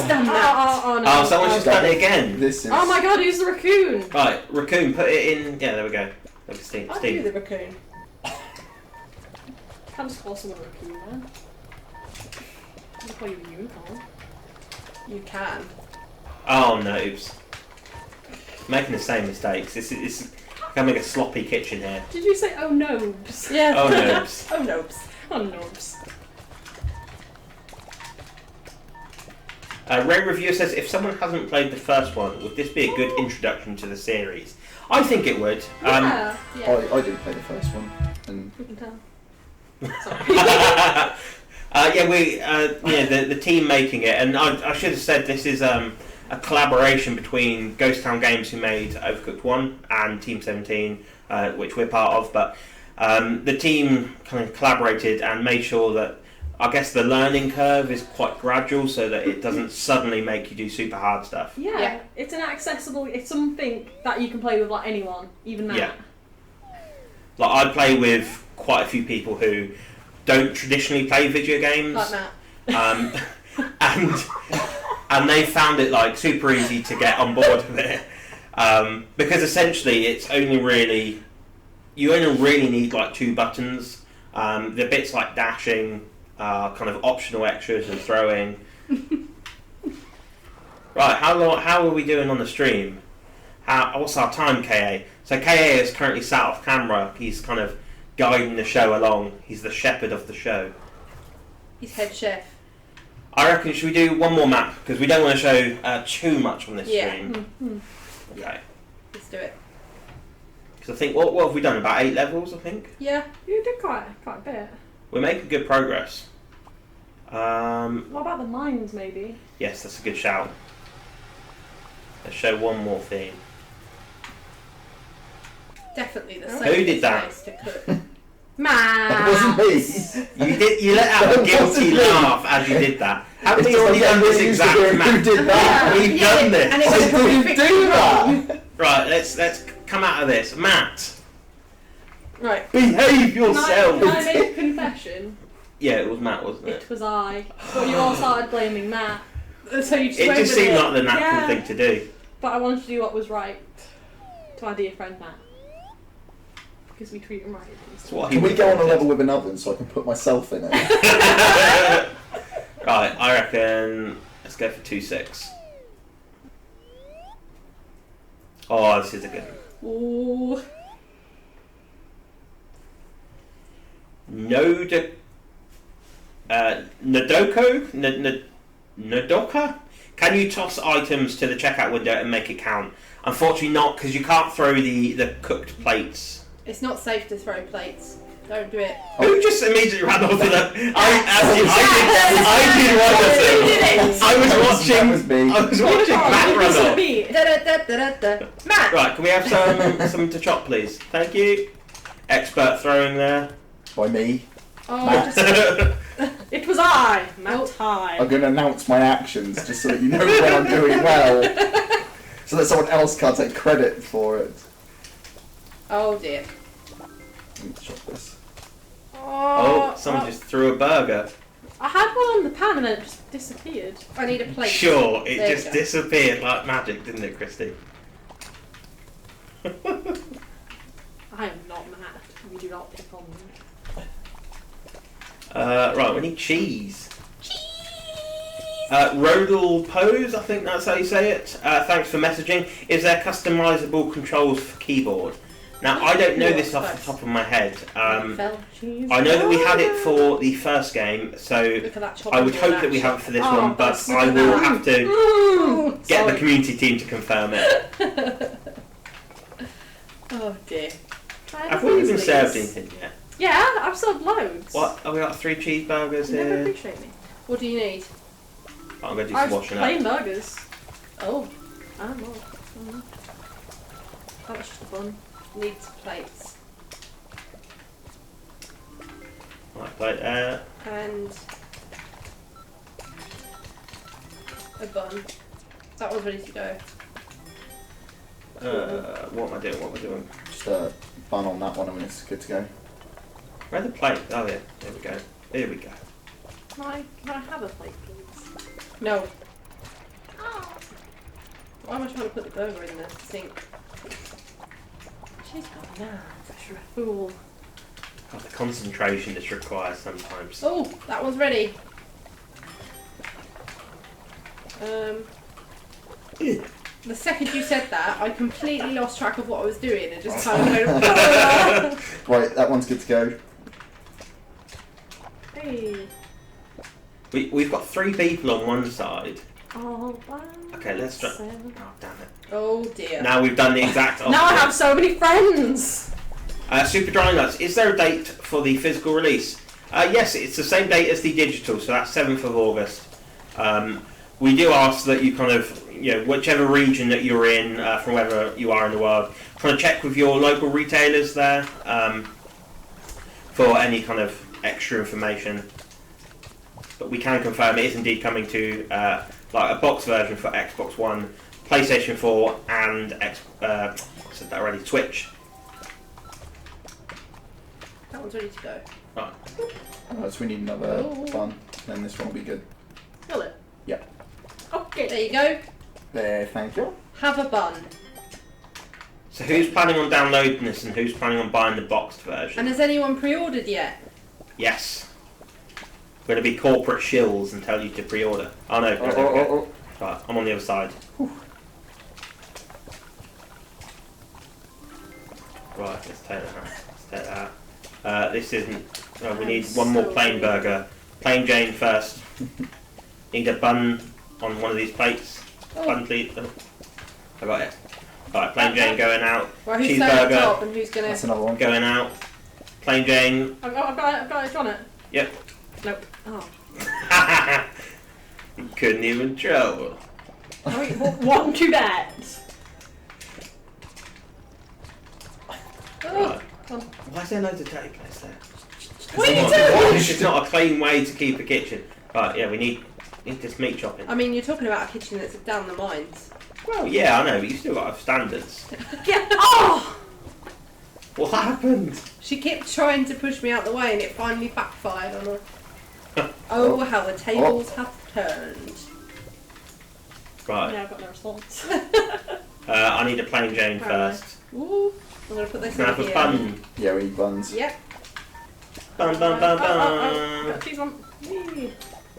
done that? Oh no. Oh, someone's just done it again. This is. Oh my god, who's the raccoon? Right, raccoon, put it in. Yeah, there we go. Look at Steve. I'll do the raccoon. Can't just call someone a raccoon, man. I'll call you a unicorn. You can. Oh, noobs. Making the same mistakes. This is becoming a sloppy kitchen here. Did you say oh no? Yeah. Oh, noobs. Oh, nopes. Oh nobs. Ray Reviewer says, if someone hasn't played the first one, would this be a good introduction to the series? I think it would. Yeah. I did play the first one, and You can tell. The team making it, and I should have said this is a collaboration between Ghost Town Games, who made Overcooked 1, and Team 17, which we're part of, but the team kind of collaborated and made sure that I guess the learning curve is quite gradual, so that it doesn't suddenly make you do super hard stuff. Yeah, it's an accessible. It's something that you can play with like anyone, even Matt. Yeah. Like I play with quite a few people who don't traditionally play video games, Like Matt. and they found it like super easy to get on board with it, because essentially it's only really you only really need like 2 buttons. The bits like dashing are kind of optional extras and throwing. Right, how are we doing on the stream? What's our time, KA? So KA is currently sat off camera. He's kind of guiding the show along. He's the shepherd of the show. He's head chef. I reckon, should we do one more map? Because we don't want to show too much on this stream. Mm-hmm. Okay. Let's do it. Because I think, what have we done? About 8 levels, I think? Yeah. You did quite a bit. We're making good progress. What about the mines, maybe? Yes, that's a good shout. Let's show one more theme. Definitely the Who safest did that? place to cook. That wasn't me. You let out a guilty laugh as you did that. Haven't we already done this exact map? Who did that? We've done this. And it I was didn't perfectly do wrong. that. Right, let's come out of this. Matt, Right. behave Can yourself. I make a confession? Yeah, it was Matt, wasn't it? It was I. But you all started blaming Matt. So you just It went just with seemed it. like the natural Yeah. thing to do. But I wanted to do what was right to our dear friend Matt. Because we treat him right. It's what he Can we would go on a have level with an oven so I can put myself in it? Right, I reckon let's go for 2-6. Oh, this is a good one. Ooh. Nodoka? Can you toss items to the checkout window and make it count? Unfortunately not, because you can't throw the cooked plates. It's not safe to throw plates. Don't do it. Who just immediately ran off with that? I was watching Matt run off. Da-da-da-da-da-da. Matt! Right, can we have some to chop, please? Thank you. Expert throwing there. By me. Oh, Matt. just... It was I, Matt High. I'm going to announce my actions just so that you know when I'm doing well. So that someone else can't take credit for it. Oh dear. Let me chop this. Oh, someone just threw a burger. I had one on the pan and then it just disappeared. I need a plate. Sure, it There you just go. disappeared like magic, didn't it, Christy? I am not Matt. We do not pick on me. Right, we need cheese. Rodal Pose, I think that's how you say it. Thanks for messaging. Is there customizable controls for keyboard? Now, I don't know this off the top of my head. I know that we had it for the first game, so Look at that chop I would into hope that we action. have it for this Oh, one, but that's- look I at will that. have to get Sorry. the community team to confirm it. Oh dear. Have we even served anything yet? Yeah, I've served loads. What? Have we got 3 cheeseburgers You never here? appreciate me. What do you need? I'm going to do I some was washing plain up. burgers. Oh, I don't know. That was just fun. needs plates. Right, plate there. And a bun. That one's ready to go. What am I doing? What am I doing? Just a bun on that one and it's good to go. Where's the plate? Oh, yeah. There we go. There we go. Can I have a plate, please? No. Why am I trying to put the burger in the sink? She's gone now. You're a fool. God, the concentration this requires sometimes. Oh, that one's ready. The second you said that, I completely lost track of what I was doing and just kind of went, Right, that one's good to go. Hey. We've got 3 people on one side. Oh, Okay, let's try. seven. Oh, damn it. oh dear. Now we've done the exact opposite. Now I have so many friends. Super Dry Nuts, is there a date for the physical release? Yes, it's the same date as the digital, so that's 7th of August. We do ask that you kind of, whichever region that you're in, from wherever you are in the world, kind of check with your local retailers there for any kind of extra information. but we can confirm it is indeed coming to like a box version for Xbox One, PlayStation 4, and I said that already, Switch. That one's ready to go. Right. So we need another bun, then this one will be good. Will it? Yeah. Okay. There you go. There, thank you. Have a bun. So who's planning on downloading this and who's planning on buying the boxed version? And has anyone pre-ordered yet? Yes. We're going to be corporate shills and tell you to pre-order. Oh no, there we go. Right, I'm on the other side. Whew. Right, let's take that. Let's take that. This isn't... Oh, we need one more plain burger. Plain Jane first. Need a bun on one of these plates. Bun, please. Oh, I got it. Right, plain Jane going out. Right, who's staying at the top Cheeseburger and who's gonna? That's another one. going out. Plain Jane. I've got it. Do you want it? Yep. Nope. Oh. You couldn't even trouble. One too bad. Right. Why is there loads of dirty place there? What are you doing? This is not a clean way to keep a kitchen. Right, yeah, we need this meat chopping. I mean, you're talking about a kitchen that's down the mines. Well, yeah, I know, but you still got to have standards. Yeah. Oh! What happened? She kept trying to push me out the way, and it finally backfired on her. Oh, how the tables have turned. Right. Yeah, I've got no response. I need a plain Jane first. Ooh, I'm gonna put this Can I in have a here. bun? Yeah, we need buns. Yep. Bun, bun, bun, Got bun. a cheese one. Yay.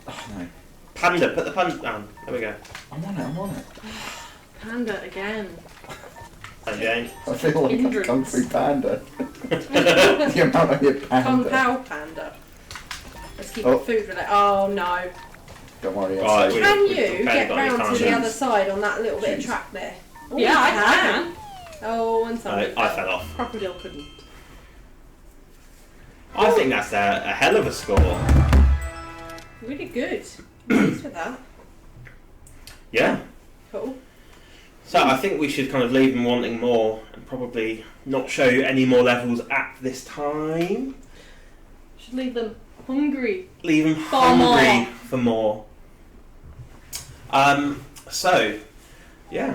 Oh no. Panda, put the bun down. There we go. I'm on it. Panda again. Plain Jane. I feel like Hindrance. a Kung Fu Panda. The amount I hear Kung panda. Pao Panda. Let's keep Oh. the food related. Oh no. Don't worry, Right, I'll we- say. Can we've you barely get got any round to the time. other side on that little bit of Jeez. track there? Oh, Yeah, you I can. Oh, and something I fell off. Crocodile couldn't. I think that's a hell of a score. Really good. Pleased with that. Yeah. Cool. So I think we should kind of leave them wanting more and probably not show you any more levels at this time. Should leave them hungry. Leave them For hungry more. for more. So, yeah.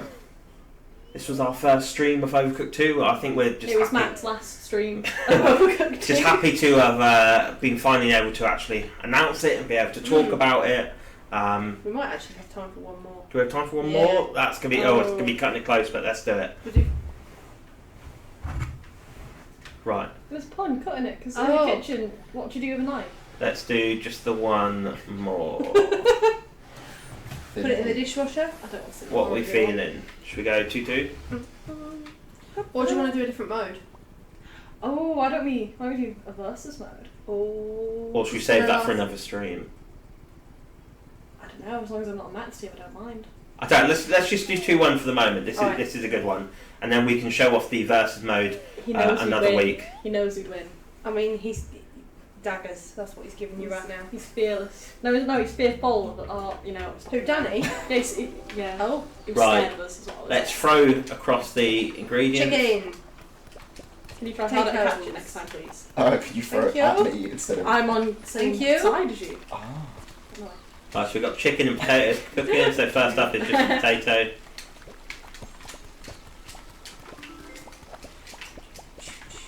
This was our first stream of Overcooked 2. I think we're just It was happy, Matt's last stream of Overcooked. just happy to have been finally able to actually announce it and be able to talk about it. We might actually have time for one more. Do we have time for one Yeah. more? That's gonna be it's gonna be cutting it close, but let's do it. Would you? Right. It was fun cutting it because in Oh. the kitchen, what do you do overnight? Let's do just the one more. Put it in the dishwasher? I don't want to see What are we more. feeling? Should we go 2-2? Or do you want to do a different mode? Oh, why don't we do a versus mode? Oh. Or should we save that for another stream? I don't know, as long as I'm not on Matt's team, I don't mind. I don't. Let's just do 2-1 for the moment. Alright. This is a good one, and then we can show off the versus mode He knows who'd another win. week. He knows who'd win. I mean, he's daggers. That's what he's giving you right now. He's fearless. No, he's fearful of it's Who, Danny? yeah. Oh. He was Right. scared of us as well. Let's throw across the ingredients. Chicken. Can you try harder to potatoes. catch it next time, please? Could you throw Thank it at you. me instead of... I'm on the same Thank you. side as you. Ah. No. Right, so we've got chicken and potatoes cooking. So first up is just a potato.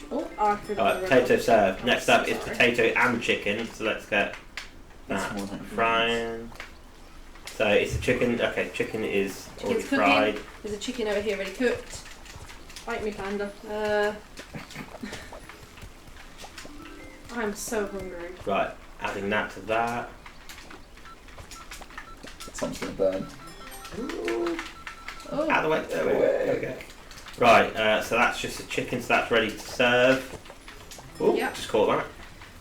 Oh, I forgot. Right, the potato remote. served. Next up is Sorry. potato and chicken. So let's get That's that more than frying. So it's the chicken. Okay, chicken is already Chicken's cooking. fried. There's a chicken over here ready cooked. Bite me, panda. I'm so hungry. Right, adding that to that. Something's going to burn. Oh. Out of the way. There we go. Right, so that's just the chicken, so that's ready to serve. Oh, Yep. just caught that.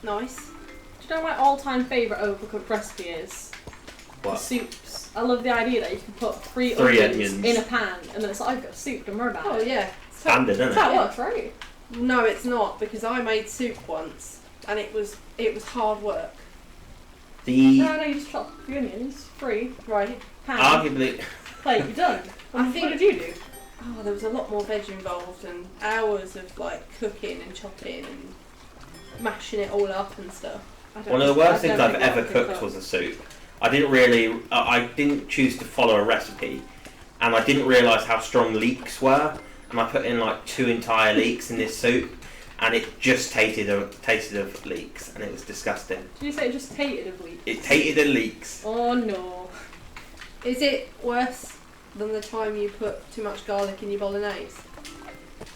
Nice. Do you know what my all-time favourite overcooked recipe is? The What? soups. I love the idea that you can put three Three onions onions. in a pan, and then it's like, I've got soup, don't worry about Oh it. yeah. Standard, isn't That's how it? it works, right? No, it's not, because I made soup once and it was hard work. The No, you just chop the onions, three, Right. pan, arguably, plate, you're done. I think- What did you do? Oh, there was a lot more veg involved and hours of like cooking and chopping and mashing it all up and stuff. One of the worst things I've ever cooked was a soup. I didn't choose to follow a recipe, and I didn't realise how strong leeks were, and I put in like 2 entire leeks in this soup, and it just tasted of leeks, and it was disgusting. Did you say it just tasted of leeks? It tasted of leeks. Oh no. Is it worse than the time you put too much garlic in your bolognese?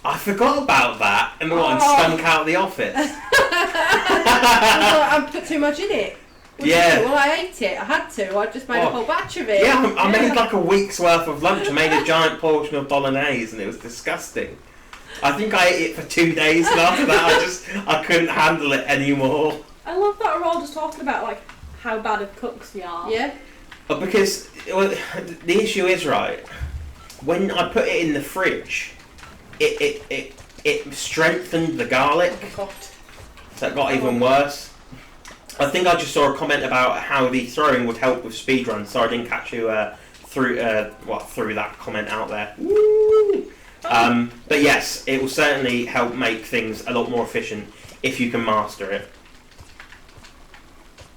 I forgot about that and stunk out the office. I put too much in it. Yeah. Well, I ate it. I had to. I just made a whole batch of it. Yeah, I made like a week's worth of lunch. I made a giant portion of bolognese, and it was disgusting. I think I ate it for 2 days, and after that, I couldn't handle it anymore. I love that we're all just talking about like how bad of cooks we are. Yeah. But because the issue is, right, when I put it in the fridge, it strengthened the garlic, so it got even worse. I think I just saw a comment about how the throwing would help with speedruns, so I didn't catch you through that comment out there. Woo! But yes, it will certainly help make things a lot more efficient if you can master it.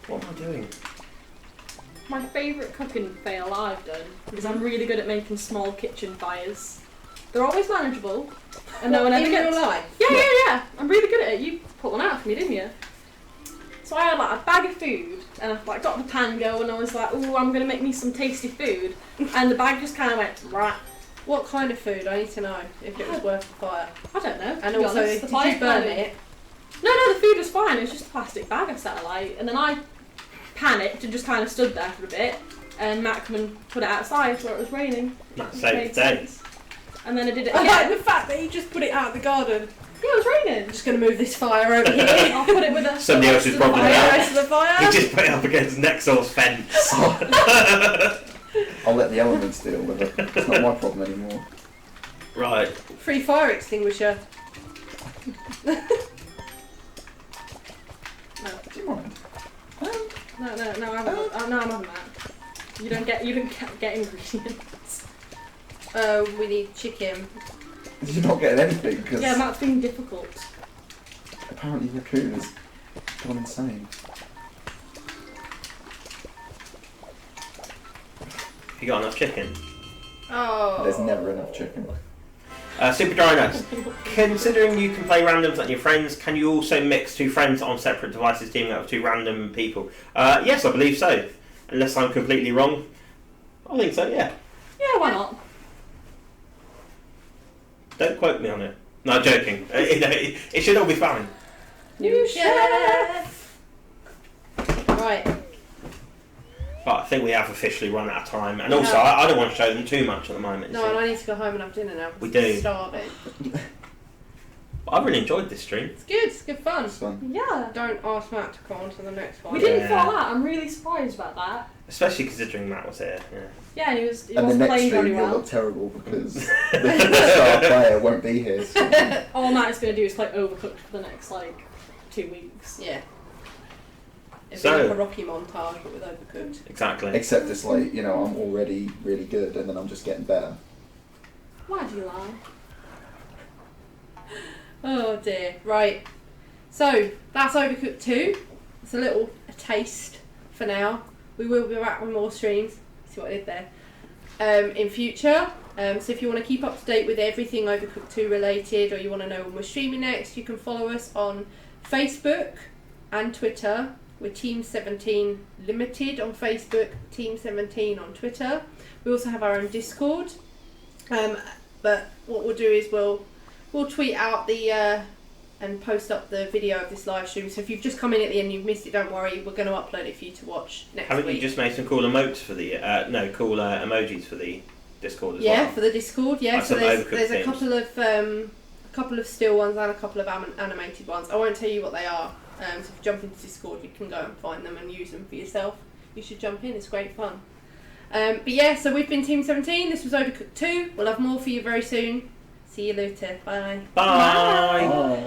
What am I doing? My favourite cooking fail I've done is I'm really good at making small kitchen fires. They're always manageable, and no one ever gets. In real life? Yeah. I'm really good at it. You put one out for me, didn't you? So I had like a bag of food, and I like got the pan going, and I was like, "Oh, I'm gonna make me some tasty food," and the bag just kind of went right. What kind of food? I need to know if it was worth the fire. I don't know. And also, did you burn it? No, the food was fine. It was just a plastic bag I set alight, and then I panicked and just kind of stood there for a bit, and Matt come and put it outside where it was raining. That saved the day. And then I did it I again. like the fact that you just put it out of the garden. Yeah, it was raining. I'm just going to move this fire over here. I'll put it with a... Somebody else's problem The now. rest of the fire. You just put it up against Nexor's fence. I'll let the elements deal with it. It's not my problem anymore. Right. Free fire extinguisher. Do you mind? No, I'm having that. You don't get ingredients. We need chicken. You're not getting anything because Yeah, Matt's being difficult. apparently Raccoon has gone insane. You got enough chicken? Oh. There's never enough chicken. Super Dry Nuts. Considering you can play randoms and your friends, can you also mix 2 friends on separate devices, teaming up with 2 random people? Yes, I believe so. Unless I'm completely wrong. I think so, yeah. Yeah, why not? Don't quote me on it. No, I'm joking. It should all be fine. New chef! Right. But I think we have officially run out of time. And also, I don't want to show them too much at the moment. No, and I need to go home and have dinner now. We do. It's starving. I really enjoyed this stream. It's good. It's good fun. It's fun. Yeah. Don't ask Matt to come on to the next one. We didn't fall out. I'm really surprised about that. Especially considering Matt was here. Yeah. Yeah, he And wasn't the next playing stream very you'll well. look terrible because the star player won't be here. So. All Matt's going to do is play Overcooked for the next, 2 weeks. Yeah. It'd So- be like a Rocky montage, but with Overcooked. Exactly. Except it's I'm already really good and then I'm just getting better. Why do you lie? Oh dear. Right. So, that's Overcooked 2. It's a taste for now. We will be back with more streams. See what I did there. In future. So if you want to keep up to date with everything Overcooked 2 related, or you want to know when we're streaming next, you can follow us on Facebook and Twitter. We're Team 17 Limited on Facebook, Team 17 on Twitter. We also have our own Discord. But what we'll do is we'll tweet out and post up the video of this live stream. So if you've just come in at the end and you've missed it, don't worry. We're going to upload it for you to watch next Haven't week. you just made some cool emotes for the cool emojis for the Discord as well? Yeah, for the Discord. Yeah, Like so some there's Overcooked a couple of still ones and a couple of animated ones. I won't tell you what they are. So if you jump into Discord, you can go and find them and use them for yourself. You should jump in. It's great fun. But yeah, so we've been Team 17. This was Overcooked 2. We'll have more for you very soon. See you later. Bye. Bye. Bye.